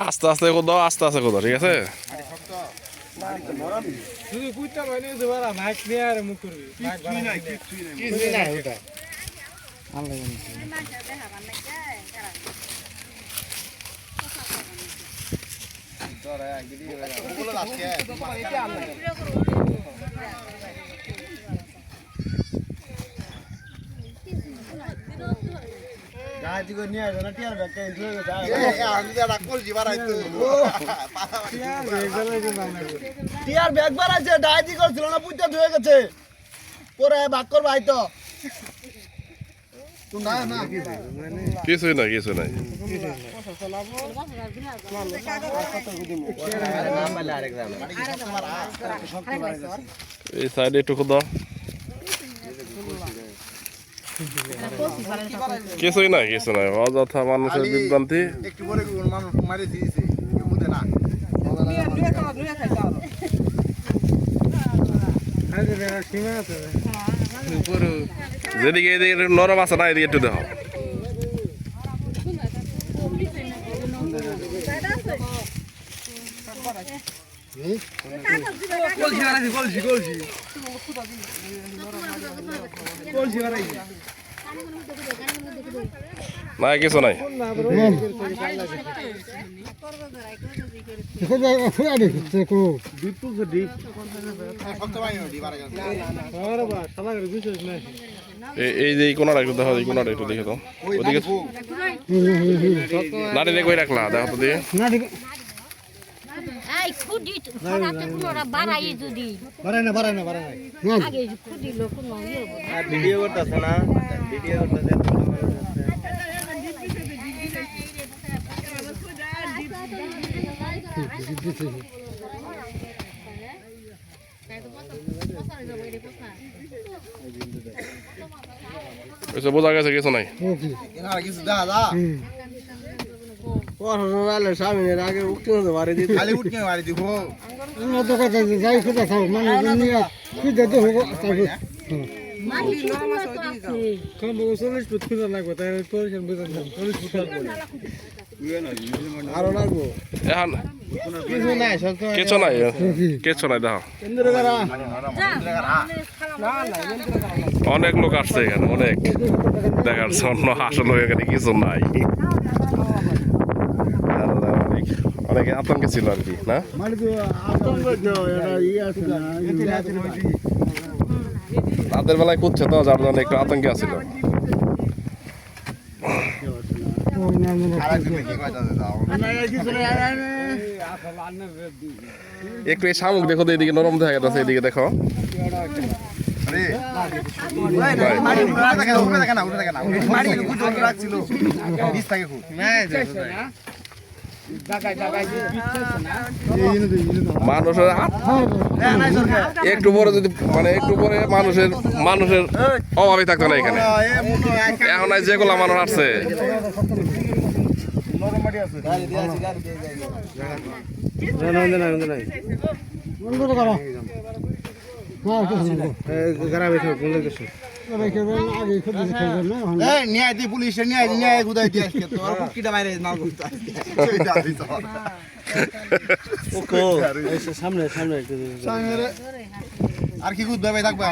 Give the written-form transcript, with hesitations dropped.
আস্তে আস্তে কোথাও আস্তে আস্তে কোথাও ঠিক আছে টিয়ার ব্যাগ বাড়াইছে ডাইজি করছিল না পুইতা ধুয়ে গেছে পরে ভাগ করবে হয়তো কিছুই নাই কিছু নাই এই সাইডে একটু খুদা কিছুই নাই কিছু নাই অযথা মানুষের বিভ্রান্তি একটু পরে মানুষ মারি দিয়েছে বুঝে না যেদিকে এদিকে নরম আছে না এদিকে একটু দেখো নাই কিছু নাই এই যে কোনাটা একটু দেখো এই কোনাটা একটু দেখে তো ওদিকে নাড়ি রে কই রাখলা দেখো তো দিয়ে এই খুদি ফরাতে কোনরা বাড়াই যদি বাড়াই না আগে খুদি লোক কোন ইয়ে আর ভিডিও করতেছ না ভিডিও করতেছ এসে বোঝা গেছে কিছু নাই কিছু দাদা সামনের আগে উঠতে হতে পারে খালি উঠতে পারে দিব যাই খুঁজে থাকো মানে খুঁজে তো হোক আরো লাগবো এখন কিছু নাই কিছু নাই দেখো অনেক লোক আসছে এখানে অনেক দেখার জন্য আসলে এখানে কিছু নাই অনেকে আতঙ্কে ছিল আর কি না রাতের বেলায় খুঁজছে তো যার জন্য একটু আতঙ্কে আছিল একটু এই শামুক দেখো তো এদিকে নরম দেখা গেছে এদিকে দেখো মানুষের একটু পরে যদি মানে একটু পরে মানুষের অভাবই থাকতো না এখানে এখন যেগুলা মানুষ আসছে পুলিশ সামনে সামনে আর কি থাকবে